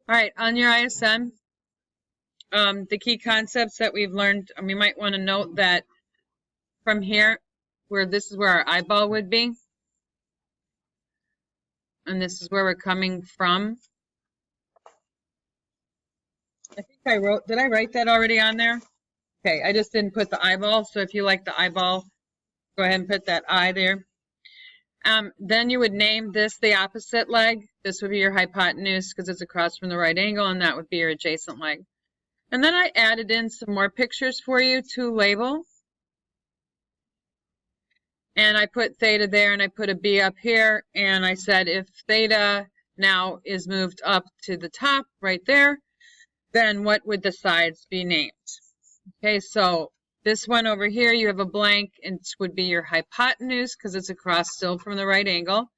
All right, on your ISN, the key concepts that we've learned, we might want to note that from here, where this is where our eyeball would be, and this is where we're coming from. I think I wrote, did I write that already on there? Okay, I just didn't put the eyeball, so if you like the eyeball, go ahead and put that eye there. Then you would name this the opposite leg. This would be your hypotenuse because it's across from the right angle, and that would be your adjacent leg. And then I added in some more pictures for you to label. And I put theta there, and I put a B up here, and I said if theta now is moved up to the top right there, then what would the sides be named? Okay, so this one over here, you have a blank, and it would be your hypotenuse because it's across still from the right angle.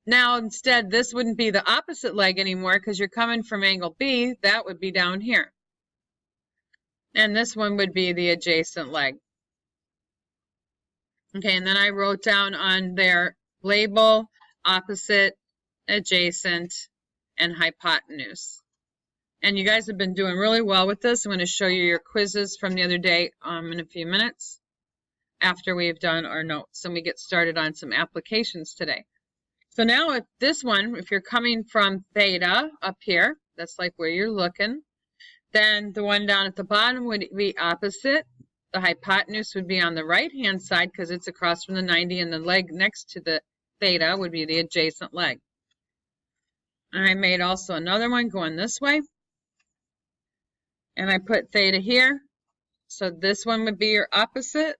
Now, instead, this wouldn't be the opposite leg anymore because you're coming from angle B. That would be down here. And this one would be the adjacent leg. Okay, and then I wrote down on their label, opposite, adjacent, and hypotenuse. And you guys have been doing really well with this. I'm going to show you your quizzes from the other day in a few minutes after we've done our notes and we get started on some applications today. So now if this one, if you're coming from theta up here, that's like where you're looking, then the one down at the bottom would be opposite. The hypotenuse would be on the right-hand side because it's across from the 90, and the leg next to the theta would be the adjacent leg. And I made also another one going this way. And I put theta here. So this one would be your opposite.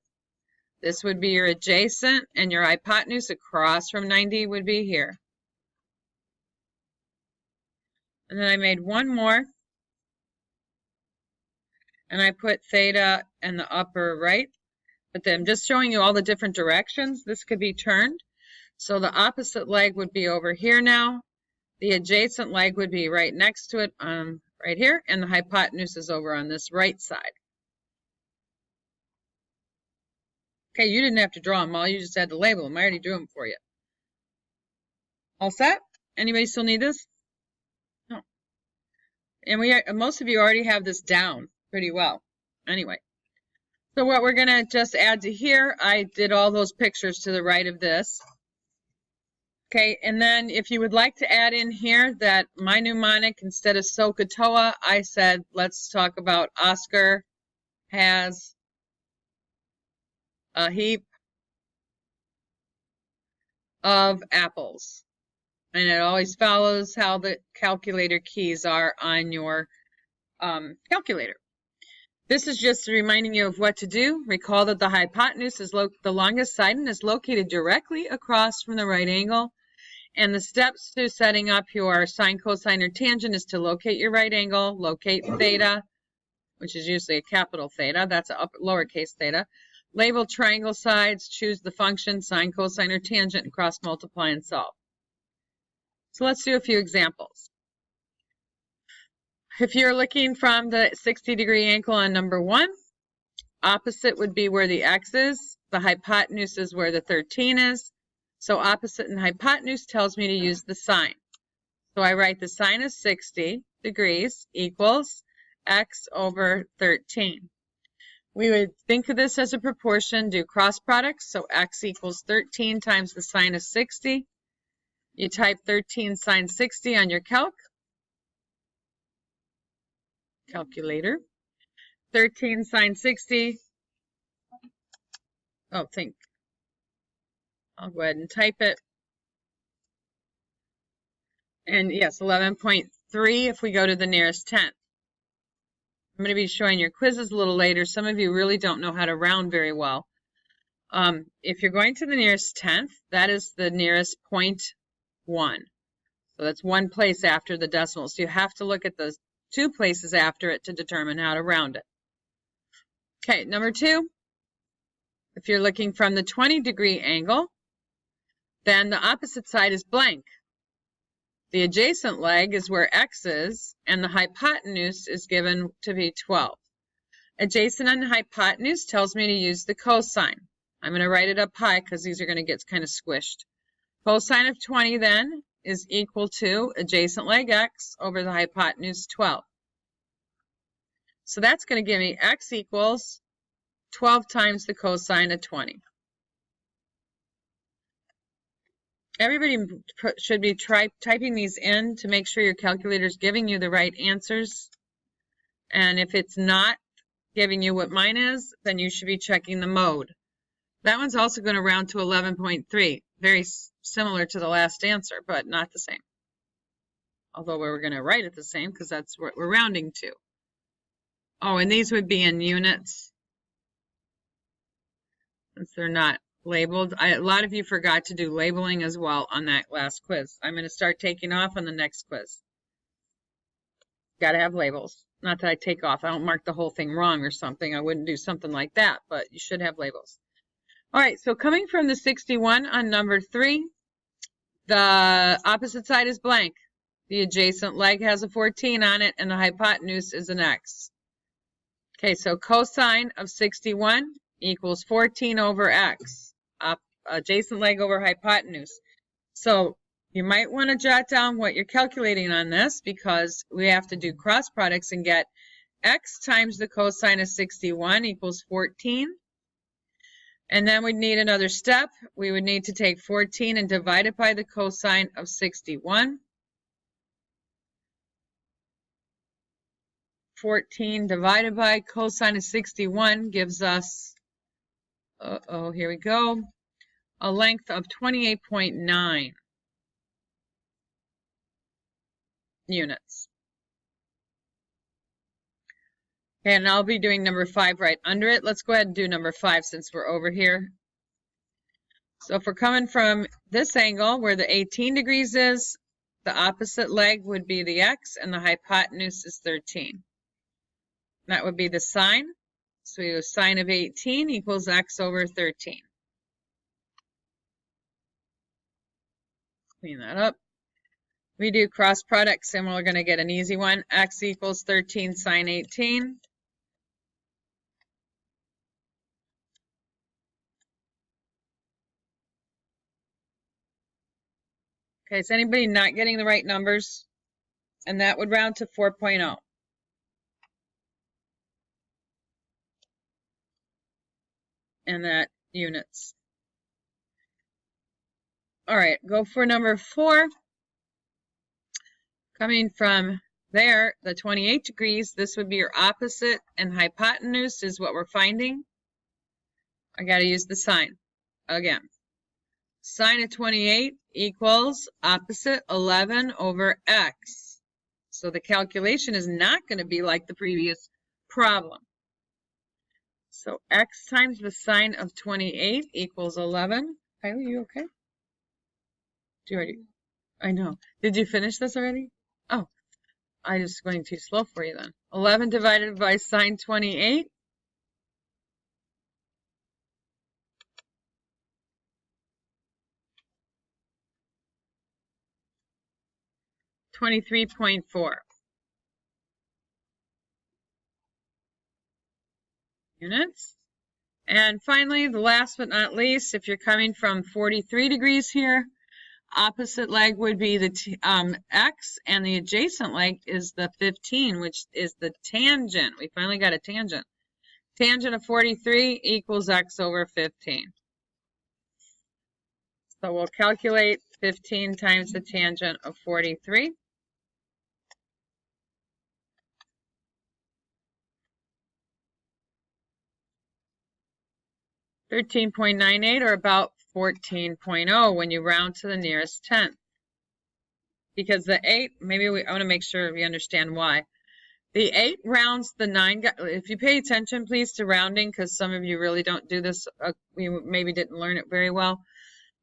This would be your adjacent, and your hypotenuse across from 90 would be here. And then I made one more. And I put theta in the upper right. But then I'm just showing you all the different directions this could be turned. So the opposite leg would be over here now. The adjacent leg would be right next to it right here. And the hypotenuse is over on this right side. Okay, you didn't have to draw them all. You just had to label them. I already drew them for you. All set? Anybody still need this? No. And most of you already have this down pretty well. Anyway, so what we're going to just add to here, I did all those pictures to the right of this. Okay, and then if you would like to add in here that my mnemonic, instead of SOHCAHTOA, I said, let's talk about Oscar has a heap of apples. And it always follows how the calculator keys are on your calculator. This is just reminding you of what to do. Recall that the hypotenuse is the longest side and is located directly across from the right angle. And the steps to setting up your sine, cosine, or tangent is to locate your right angle, locate theta, which is usually a capital theta. That's a lowercase theta. Label triangle sides, choose the function, sine, cosine, or tangent, and cross multiply and solve. So let's do a few examples. If you're looking from the 60-degree angle on number 1, opposite would be where the x is. The hypotenuse is where the 13 is. So opposite and hypotenuse tells me to use the sine. So I write the sine of 60 degrees equals x over 13. We would think of this as a proportion, do cross products. So x equals 13 times the sine of 60. You type 13 sine 60 on your calculator. 13 sine 60. I'll go ahead and type it. And yes, 11.3 if we go to the nearest tenth. I'm going to be showing your quizzes a little later. Some of you really don't know how to round very well. If you're going to the nearest tenth, that is the nearest 0.1. So that's one place after the decimal. So you have to look at those 2 places after it to determine how to round it. Okay, number 2. If you're looking from the 20-degree angle, then the opposite side is blank. The adjacent leg is where x is, and the hypotenuse is given to be 12. Adjacent and hypotenuse tells me to use the cosine. I'm going to write it up high because these are going to get kind of squished. Cosine of 20 then is equal to adjacent leg x over the hypotenuse 12. So that's going to give me x equals 12 times the cosine of 20. Everybody should be typing these in to make sure your calculator is giving you the right answers. And if it's not giving you what mine is, then you should be checking the mode. That one's also going to round to 11.3. Very similar to the last answer, but not the same. Although we're going to write it the same because that's what we're rounding to. Oh, and these would be in units, since they're not labeled. A lot of you forgot to do labeling as well on that last quiz. I'm going to start taking off on the next quiz. Got to have labels. Not that I take off. I don't mark the whole thing wrong or something. I wouldn't do something like that, but you should have labels. All right, so coming from the 61 on number 3, the opposite side is blank. The adjacent leg has a 14 on it, and the hypotenuse is an x. Okay, so cosine of 61 equals 14 over x. Adjacent leg over hypotenuse. So you might want to jot down what you're calculating on this, because we have to do cross products and get x times the cosine of 61 equals 14. And then we'd need another step. We would need to take 14 and divide it by the cosine of 61. 14 divided by cosine of 61 gives us, here we go, a length of 28.9 units. And I'll be doing number 5 right under it. Let's go ahead and do number 5 since we're over here. So if we're coming from this angle where the 18 degrees is, the opposite leg would be the x and the hypotenuse is 13. That would be the sine. So we do sine of 18 equals x over 13. Clean that up. We do cross products and we're going to get an easy one. X equals 13 sine 18. Okay, is anybody not getting the right numbers? And that would round to 4.0. And that units. All right, go for number 4. Coming from there, the 28 degrees, this would be your opposite, and hypotenuse is what we're finding. I got to use the sine again. Sine of 28 equals opposite 11 over x. So the calculation is not going to be like the previous problem. So x times the sine of 28 equals 11. Kylie, you okay? Do you already? I know. Did you finish this already? Oh, I just going too slow for you then. 11 divided by sine 28. $23.4 units. And finally, the last but not least, if you're coming from 43 degrees here, opposite leg would be the x, and the adjacent leg is the 15, which is the tangent. We finally got a tangent. Tangent of 43 equals x over 15. So we'll calculate 15 times the tangent of 43. $13.98, or about 14.0 when you round to the nearest tenth. Because the 8, I want to make sure we understand why. The 8 rounds the 9. If you pay attention, please, to rounding, because some of you really don't do this. You maybe didn't learn it very well.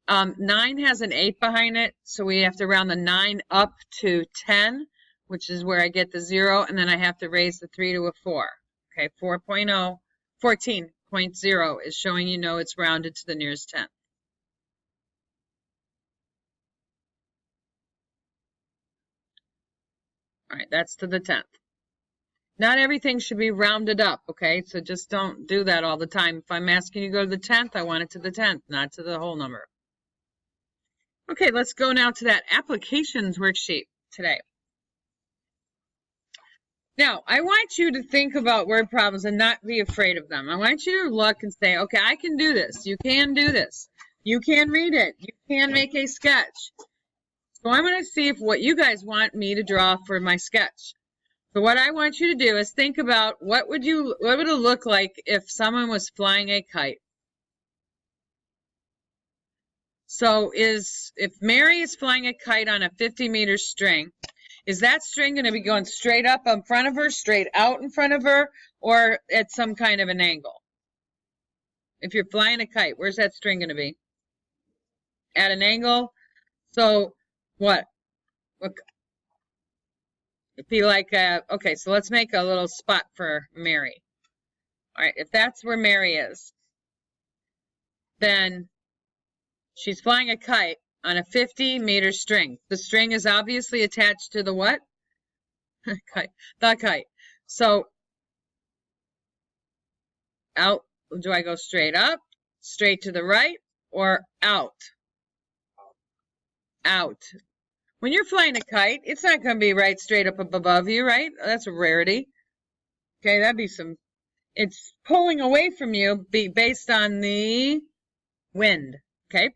9 has an 8 behind it, so we have to round the 9 up to 10, which is where I get the 0, and then I have to raise the 3 to a 4. Okay, 4.0, 14.0 is showing you know it's rounded to the nearest tenth. All right, that's to the 10th. Not everything should be rounded up, okay? So just don't do that all the time. If I'm asking you to go to the 10th, I want it to the 10th, not to the whole number. Okay, let's go now to that applications worksheet today. Now, I want you to think about word problems and not be afraid of them. I want you to look and say, okay, I can do this. You can do this. You can read it. You can make a sketch. So I'm going to see if what you guys want me to draw for my sketch. So what I want you to do is think about what would it look like if someone was flying a kite. So if Mary is flying a kite on a 50-meter string, is that string going to be going straight up in front of her, straight out in front of her, or at some kind of an angle? If you're flying a kite, where's that string going to be? At an angle? So what? It'd be like, okay, so let's make a little spot for Mary. All right, if that's where Mary is, then she's flying a kite on a 50-meter string. The string is obviously attached to the what? Kite. The kite. So, out, do I go straight up, straight to the right, or out? Out. When you're flying a kite, it's not going to be right straight up above you, right? That's a rarity. Okay, that'd be it's pulling away from you based on the wind, okay?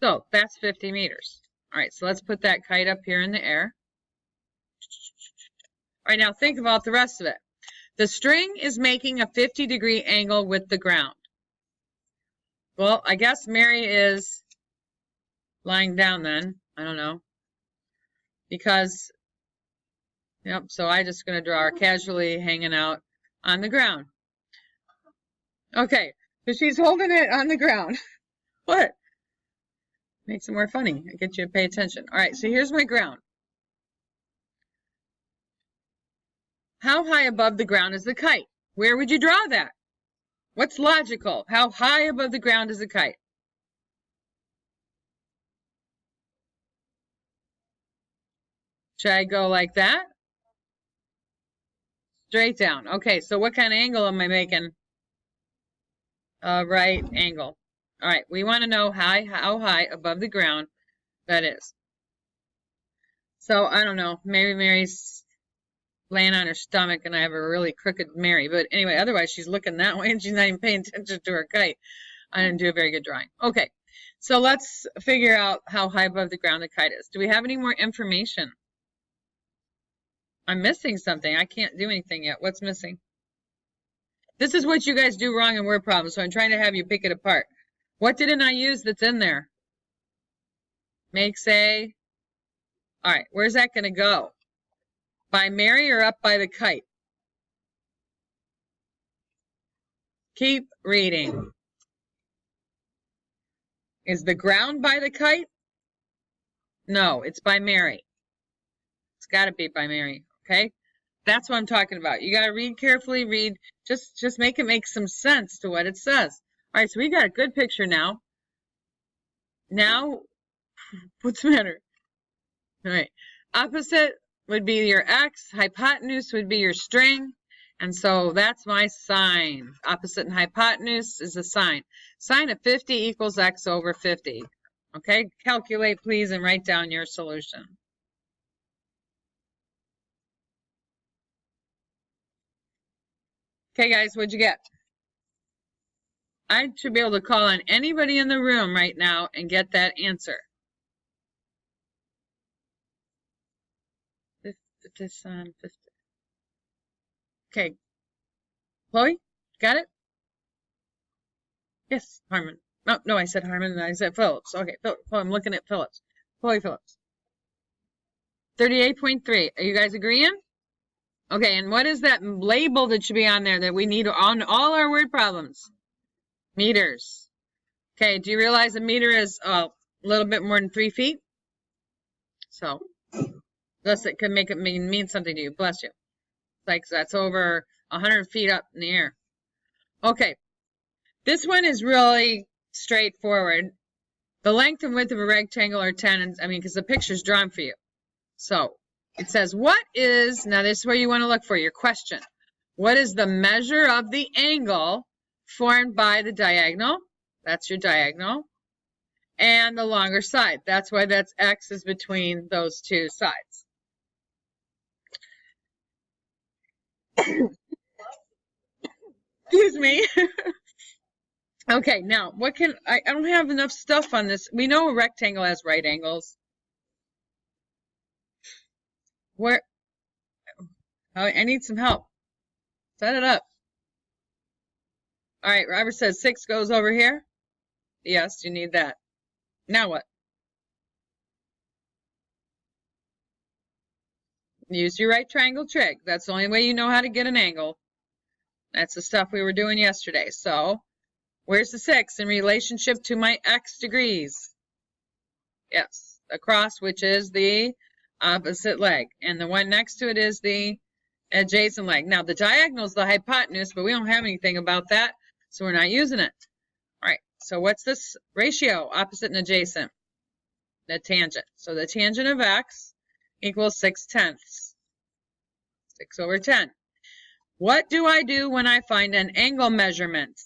So that's 50 meters. All right, so let's put that kite up here in the air. All right, now think about the rest of it. The string is making a 50-degree angle with the ground. Well, I guess Mary is lying down then. I don't know. Because, yep, so I'm just going to draw her casually hanging out on the ground. Okay, so she's holding it on the ground. What? Makes it more funny. I get you to pay attention. All right, so here's my ground. How high above the ground is the kite? Where would you draw that? What's logical? How high above the ground is the kite? Should I go like that? Straight down. Okay, so what kind of angle am I making? Right angle. All right, we want to know how high above the ground that is. So, I don't know. Maybe Mary's laying on her stomach and I have a really crooked Mary. But anyway, otherwise she's looking that way and she's not even paying attention to her kite. I didn't do a very good drawing. Okay, so let's figure out how high above the ground the kite is. Do we have any more information? I'm missing something. I can't do anything yet. What's missing? This is what you guys do wrong in word problems, so I'm trying to have you pick it apart. What didn't I use that's in there? Makes a... All right, where's that going to go? By Mary or up by the kite? Keep reading. Is the ground by the kite? No, it's by Mary. It's got to be by Mary, okay? That's what I'm talking about. You got to read carefully, read. Just make it make some sense to what it says. All right, so we got a good picture now. Now, what's the matter? All right, opposite would be your x, hypotenuse would be your string, and so that's my sine. Opposite and hypotenuse is a sine. Sine of 50 equals x over 50. Okay, calculate please and write down your solution. Okay guys, what'd you get? I should be able to call on anybody in the room right now and get that answer. 50 sine 50. Okay. Chloe, got it? Yes, Harmon. Oh, no, I said Harmon and I said Phillips. Okay, I'm looking at Phillips. Chloe Phillips. 38.3. Are you guys agreeing? Okay, and what is that label that should be on there that we need on all our word problems? Meters. Okay, do you realize a meter is a little bit more than 3 feet? So, thus it could make it mean something to you. Bless you. Like that's over 100 feet up in the air. Okay, this one is really straightforward. The length and width of a rectangle are 10, because the picture's drawn for you. So, it says, what is, now this is where you want to look for your question. What is the measure of the angle formed by the diagonal? That's your diagonal. and the longer side. That's why that's x is between those two sides. Excuse me. Okay, now what can I don't have enough stuff on this. We know a rectangle has right angles. Where I need some help. Set it up. All right, Robert says 6 goes over here. Yes, you need that. Now what? Use your right triangle trig. That's the only way you know how to get an angle. That's the stuff we were doing yesterday. So, where's the 6 in relationship to my x degrees? Yes, across, which is the opposite leg. And the one next to it is the adjacent leg. Now, the diagonal is the hypotenuse, but we don't have anything about that, so we're not using it. All right, so what's this ratio? Opposite and adjacent. The tangent. So the tangent of x equals 6/10. 6 over 10. What do I do when I find an angle measurement?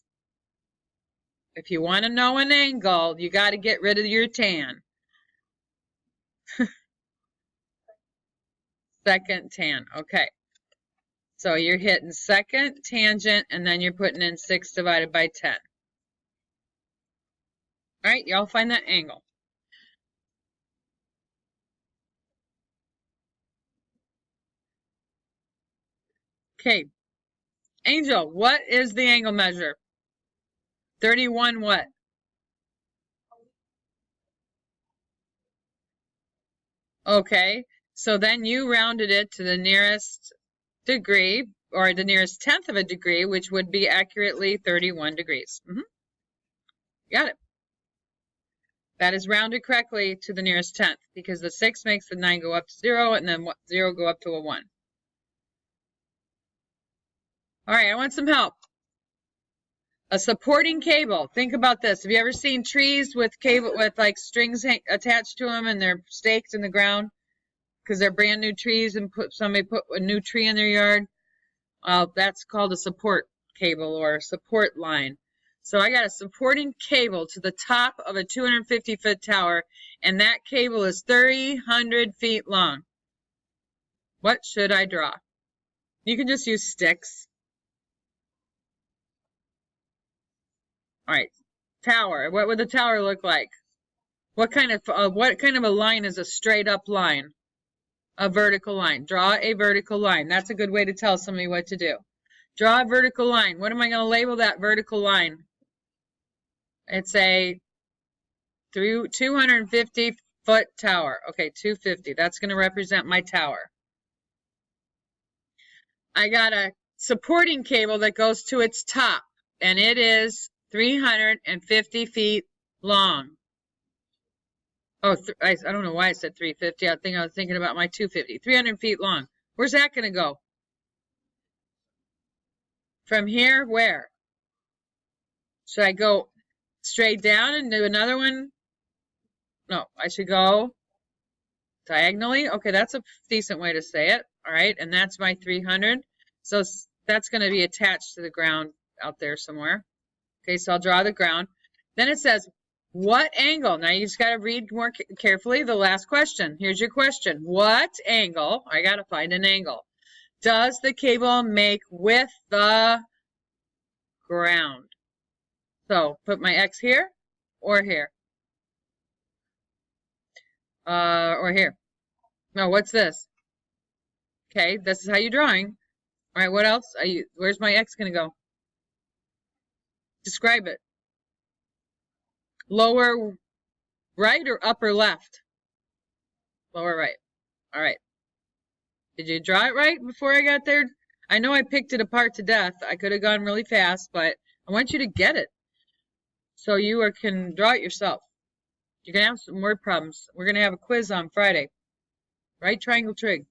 If you want to know an angle, you got to get rid of your tan. Second tan. Okay. So you're hitting second tangent, and then you're putting in 6 divided by 10. All right, y'all find that angle. Okay. Angel, what is the angle measure? 31 what? Okay, so then you rounded it to the nearest degree, or the nearest tenth of a degree, which would be accurately 31 degrees. Got it. That is rounded correctly to the nearest tenth, because the 6 makes the 9 go up to 0, and then 0 go up to a 1. All right, I want some help. A supporting cable. Think about this. Have you ever seen trees with cable with like strings attached to them and they're staked in the ground because they're brand new trees and somebody put a new tree in their yard? That's called a support cable or a support line. So I got a supporting cable to the top of a 250-foot tower, and that cable is 300 feet long. What should I draw? You can just use sticks. All right, tower. What would the tower look like? What kind of a line is a straight up line? A vertical line. Draw a vertical line. That's a good way to tell somebody what to do. Draw a vertical line. What am I going to label that vertical line? It's a 250-foot tower. Okay, 250. That's going to represent my tower. I got a supporting cable that goes to its top, and it is 350 feet long. Oh, I don't know why I said 350. I think I was thinking about my 250. 300 feet long. Where's that going to go? From here, where? Should I go straight down and do another one? No, I should go diagonally. Okay, that's a decent way to say it. All right, and that's my 300. So that's going to be attached to the ground out there somewhere. Okay, so I'll draw the ground. Then it says, what angle? Now you just got to read more carefully the last question. Here's your question. What angle, I got to find an angle, does the cable make with the ground? So put my X here or here. Or here. No, what's this? Okay, this is how you're drawing. All right, what else? Where's my X going to go? Describe it. Lower right or upper left? Lower right. All right. Did you draw it right before I got there? I know I picked it apart to death. I could have gone really fast, but I want you to get it so you can draw it yourself. You're going to have some word problems. We're going to have a quiz on Friday. Right triangle trig.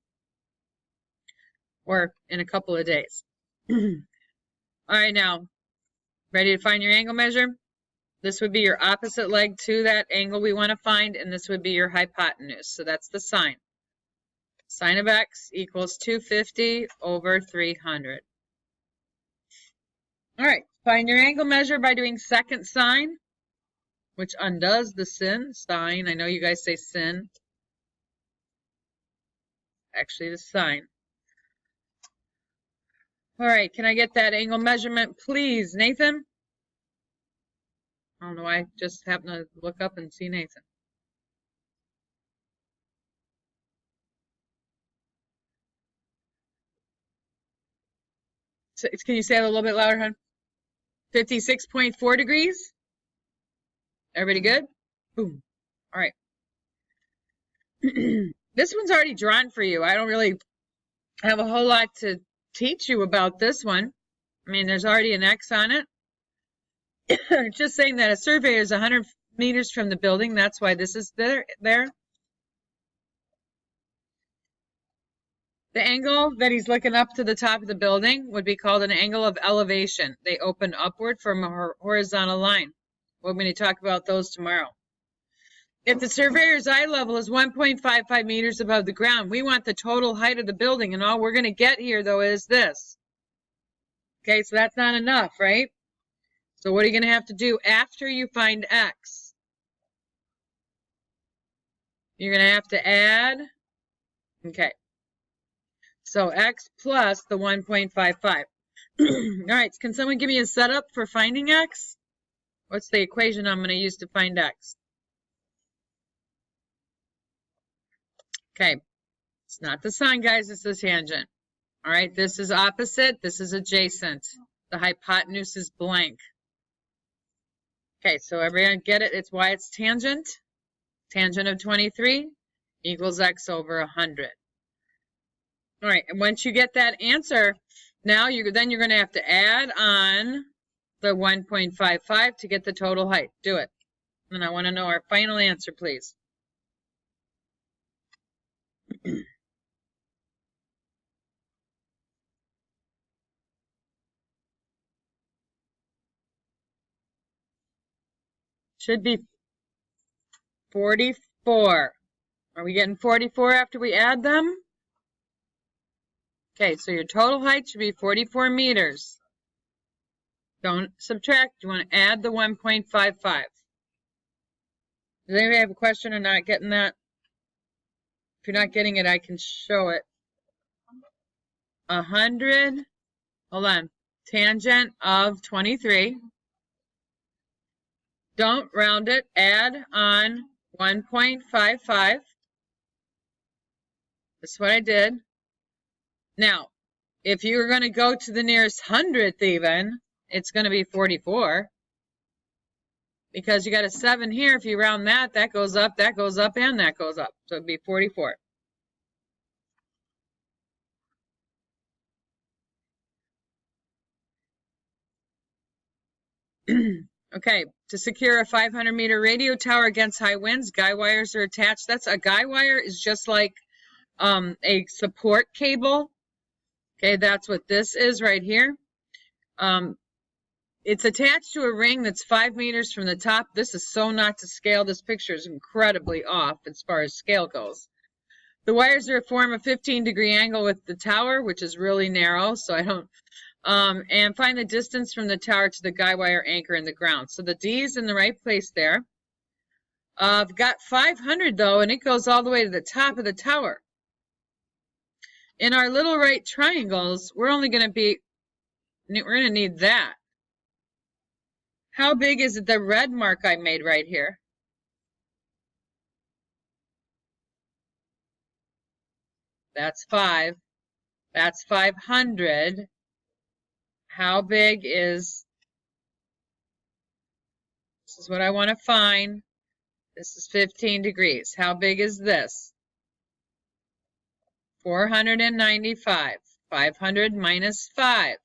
Or in a couple of days. All right, now, ready to find your angle measure? This would be your opposite leg to that angle we want to find, and this would be your hypotenuse. So that's the sine. Sine of x equals 250 over 300. All right, find your angle measure by doing second sine. which undoes the sine. I know you guys say sin. Actually, the sine. All right, can I get that angle measurement, please, Nathan? I don't know why, I just happened to look up and see Nathan. So, can you say that a little bit louder, hon? 56.4 degrees? Everybody good? Boom. All right. This one's already drawn for you. I don't really have a whole lot to teach you about this one. I mean, there's already an X on it. Just saying that a surveyor is 100 meters from the building. That's why this is there. The angle that he's looking up to the top of the building would be called an angle of elevation. They open upward from a horizontal line. We're going to talk about those tomorrow. If the surveyor's eye level is 1.55 meters above the ground, we want the total height of the building, and all we're going to get here, though, is this. Okay, so that's not enough, right? So what are you going to have to do after you find X? You're going to have to add, okay, so X plus the 1.55. All right, can someone give me a setup for finding X? What's the equation I'm going to use to find X? Okay, it's not the sine, guys, it's the tangent. All right, this is opposite, this is adjacent. The hypotenuse is blank. Okay, so everyone get it? It's why it's tangent. Tangent of 23 equals X over 100. All right, and once you get that answer, now you're going to have to add on the 1.55 to get the total height. Do it. And I want to know our final answer, please. Should be 44. Are we getting 44 after we add them? Okay, so your total height should be 44 meters. Don't subtract. You want to add the 1.55. Does anybody have a question or not getting that? If you're not getting it, I can show it. 100, hold on, tangent of 23. Don't round it, add on 1.55. That's what I did. Now, if you're going to go to the nearest hundredth even, it's going to be 44. Because you got a 7 here. If you round that, that goes up, and that goes up. So it'd be 44. Okay, to secure a 500-meter radio tower against high winds, guy wires are attached. That's a guy wire is just like a support cable. Okay, that's what this is right here. It's attached to a ring that's 5 meters from the top. This is so not to scale. This picture is incredibly off as far as scale goes. The wires are form a 15-degree angle with the tower, which is really narrow, so I don't. And find the distance from the tower to the guy wire anchor in the ground. So the D is in the right place there. I've got 500 though, and it goes all the way to the top of the tower. In our little right triangles, we're going to need that. How big is the red mark I made right here? That's 5. That's 500. How big is, this is what I want to find. This is 15 degrees. How big is this? 495. 500 minus 5.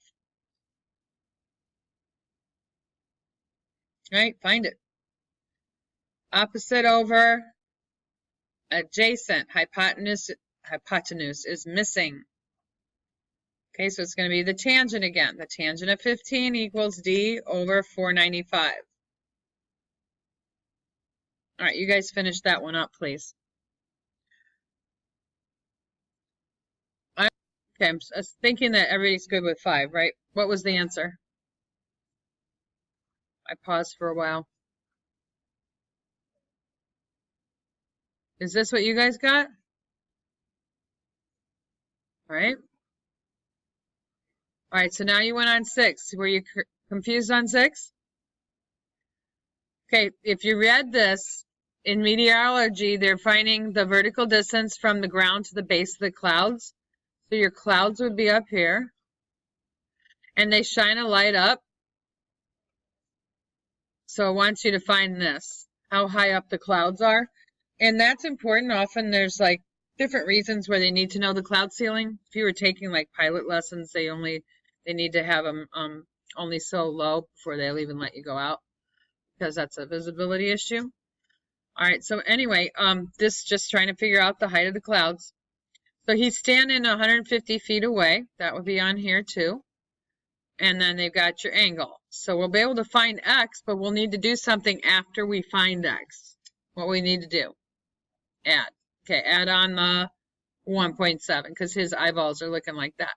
All right, find it. Opposite over adjacent. Hypotenuse is missing. Okay, so it's going to be the tangent again. The tangent of 15 equals D over 495. All right, you guys finish that one up, please. Okay, I'm thinking that everybody's good with 5, right? What was the answer? I paused for a while. Is this what you guys got? All right. All right, so now you went on 6. Were you confused on 6? Okay, if you read this, in meteorology, they're finding the vertical distance from the ground to the base of the clouds. So your clouds would be up here. And they shine a light up. So I want you to find this, how high up the clouds are. And that's important. Often there's like different reasons where they need to know the cloud ceiling. If you were taking like pilot lessons, they need to have them only so low before they'll even let you go out, because that's a visibility issue. All right, so anyway, this is just trying to figure out the height of the clouds. So he's standing 150 feet away. That would be on here too. And then they've got your angle. So we'll be able to find X, but we'll need to do something after we find X. What we need to do? Add. Okay, add on the 1.7 because his eyeballs are looking like that.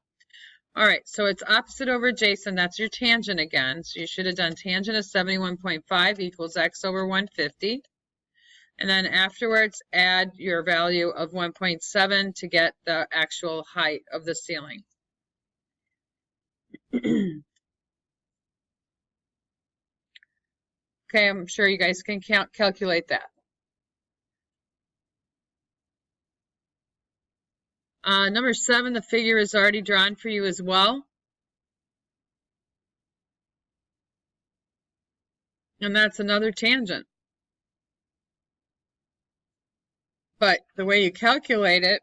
All right, so it's opposite over adjacent. That's your tangent again. So you should have done tangent of 71.5 equals X over 150. And then afterwards, add your value of 1.7 to get the actual height of the ceiling. Okay, I'm sure you guys can calculate that. Number 7, the figure is already drawn for you as well. And that's another tangent. But the way you calculate it,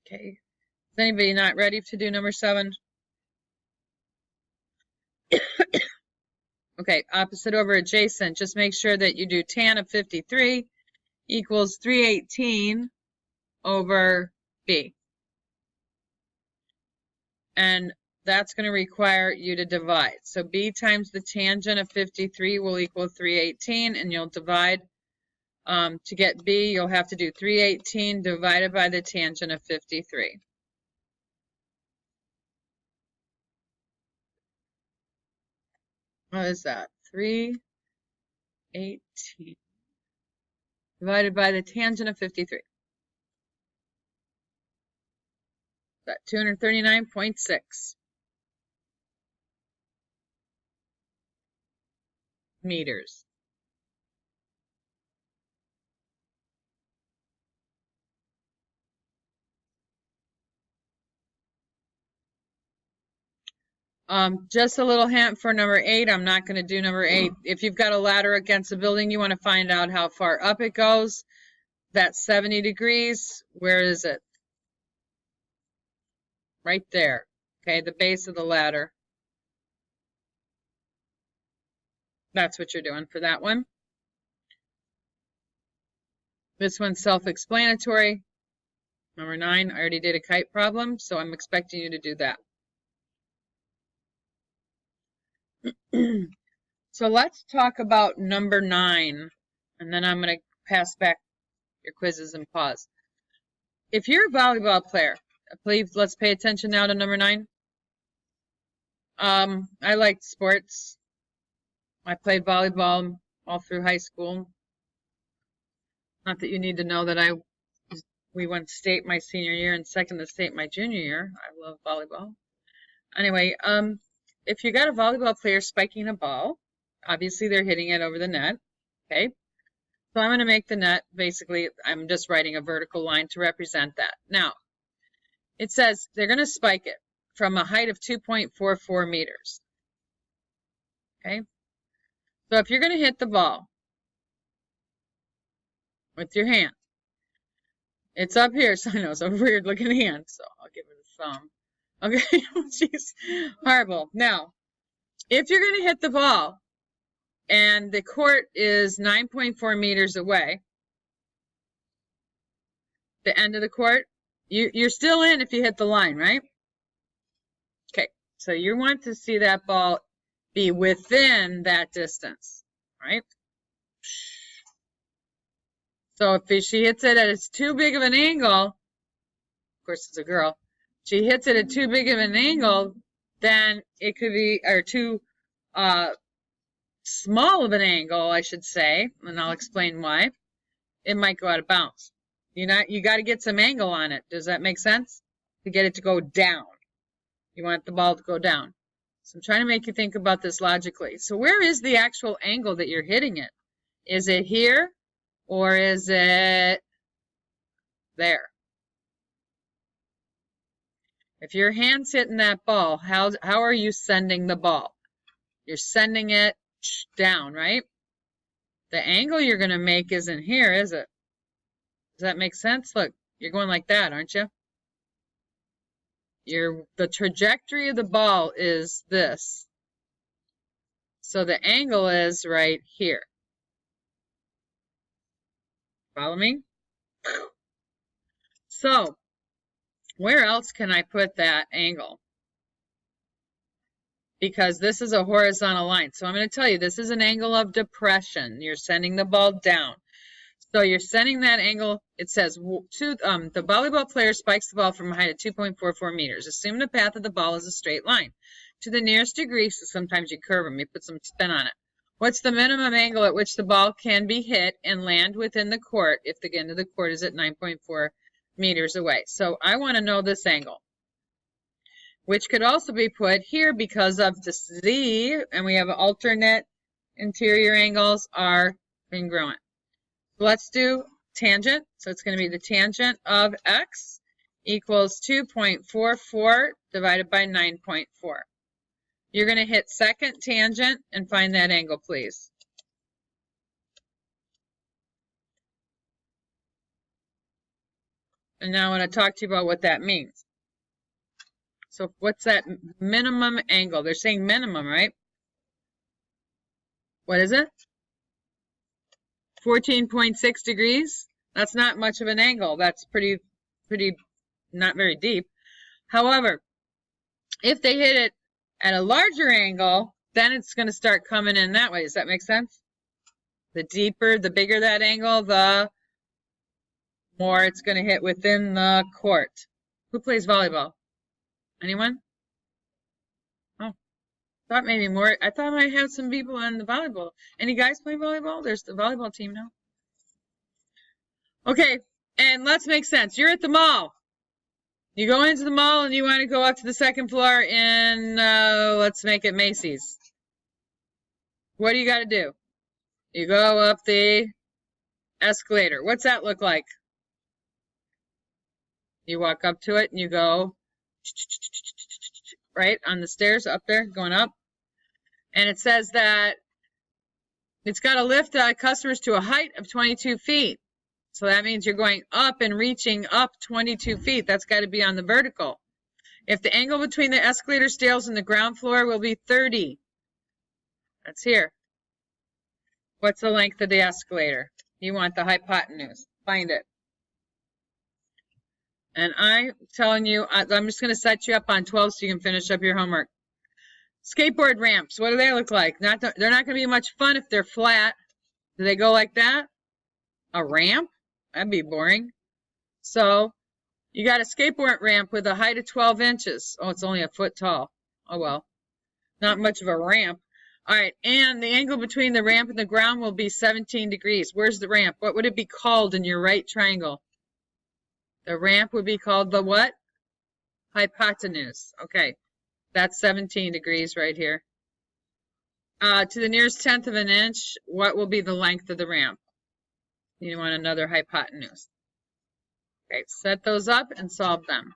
okay, is anybody not ready to do number 7? Okay, opposite over adjacent. Just make sure that you do tan of 53 equals 318 over B. And that's going to require you to divide. So B times the tangent of 53 will equal 318, and you'll divide. To get B, you'll have to do 318 divided by the tangent of 53. What is that? 318 divided by the tangent of 53. That 239.6 meters. Just a little hint for number 8. I'm not going to do number 8. If you've got a ladder against a building, you want to find out how far up it goes. That's 70 degrees. Where is it? Right there. Okay, the base of the ladder. That's what you're doing for that one. This one's self-explanatory. Number 9, I already did a kite problem, so I'm expecting you to do that. So let's talk about number 9, and then I'm going to pass back your quizzes and pause. If you're a volleyball player, please let's pay attention now to number 9. I liked sports. I played volleyball all through high school. Not that you need to know that we went state my senior year and second to state my junior year. I love volleyball. Anyway, if you got a volleyball player spiking a ball, obviously they're hitting it over the net, okay? So I'm going to make the net, basically, I'm just writing a vertical line to represent that. Now, it says they're going to spike it from a height of 2.44 meters, okay? So if you're going to hit the ball with your hand, it's up here, so I know it's a weird looking hand, so I'll give it a thumb. Okay, jeez, horrible. Now, if you're going to hit the ball and the court is 9.4 meters away, the end of the court, you're still in if you hit the line, right? Okay, so you want to see that ball be within that distance, right? So if she hits it at it's too big of an angle, of course it's a girl, she hits it at too big of an angle, then it could be, or too small of an angle, I should say, and I'll explain why. it might go out of bounds. You got to get some angle on it. Does that make sense? To get it to go down. You want the ball to go down. So I'm trying to make you think about this logically. So where is the actual angle that you're hitting it? Is it here or is it there? If your hand's hitting that ball, how are you sending the ball? You're sending it down, right? The angle you're going to make isn't here, is it? Does that make sense? Look, you're going like that, aren't you? The trajectory of the ball is this. So the angle is right here. Follow me? So, where else can I put that angle? Because this is a horizontal line. So I'm going to tell you, this is an angle of depression. You're sending the ball down. So you're sending that angle, it says, the volleyball player spikes the ball from a height of 2.44 meters. Assume the path of the ball is a straight line. To the nearest degree, so sometimes you curve them, you put some spin on it. What's the minimum angle at which the ball can be hit and land within the court if the end of the court is at 9.4 meters away? So I want to know this angle, which could also be put here because of the Z, and we have alternate interior angles are congruent. Let's do tangent. So it's going to be the tangent of x equals 2.44 divided by 9.4. You're going to hit second tangent and find that angle, please. And now I want to talk to you about what that means. So what's that minimum angle? They're saying minimum, right? What is it? 14.6 degrees. That's not much of an angle. That's pretty not very deep. However, if they hit it at a larger angle, then it's going to start coming in that way. Does that make sense? The deeper, the bigger that angle, the more it's going to hit within the court. Who plays volleyball? Anyone? Oh, thought maybe more. I thought I might have some people on the volleyball. Any guys play volleyball? There's the volleyball team now. Okay, and let's make sense. You're at the mall. You go into the mall and you want to go up to the second floor in, let's make it Macy's. What do you got to do? You go up the escalator. What's that look like? You walk up to it and you go right on the stairs up there, going up. And it says that it's got to lift customers to a height of 22 feet. So that means you're going up and reaching up 22 feet. That's got to be on the vertical. If the angle between the escalator stairs and the ground floor will be 30, that's here. What's the length of the escalator? You want the hypotenuse. Find it. And I'm telling you, I'm just going to set you up on 12 so you can finish up your homework. Skateboard ramps, what do they look like? They're not going to be much fun if they're flat. Do they go like that? A ramp? That'd be boring. So you got a skateboard ramp with a height of 12 inches. Oh, it's only a foot tall. Oh, well. Not much of a ramp. All right, and the angle between the ramp and the ground will be 17 degrees. Where's the ramp? What would it be called in your right triangle? The ramp would be called the what? Hypotenuse. Okay, that's 17 degrees right here. To the nearest tenth of an inch, what will be the length of the ramp? You want another hypotenuse. Okay, set those up and solve them.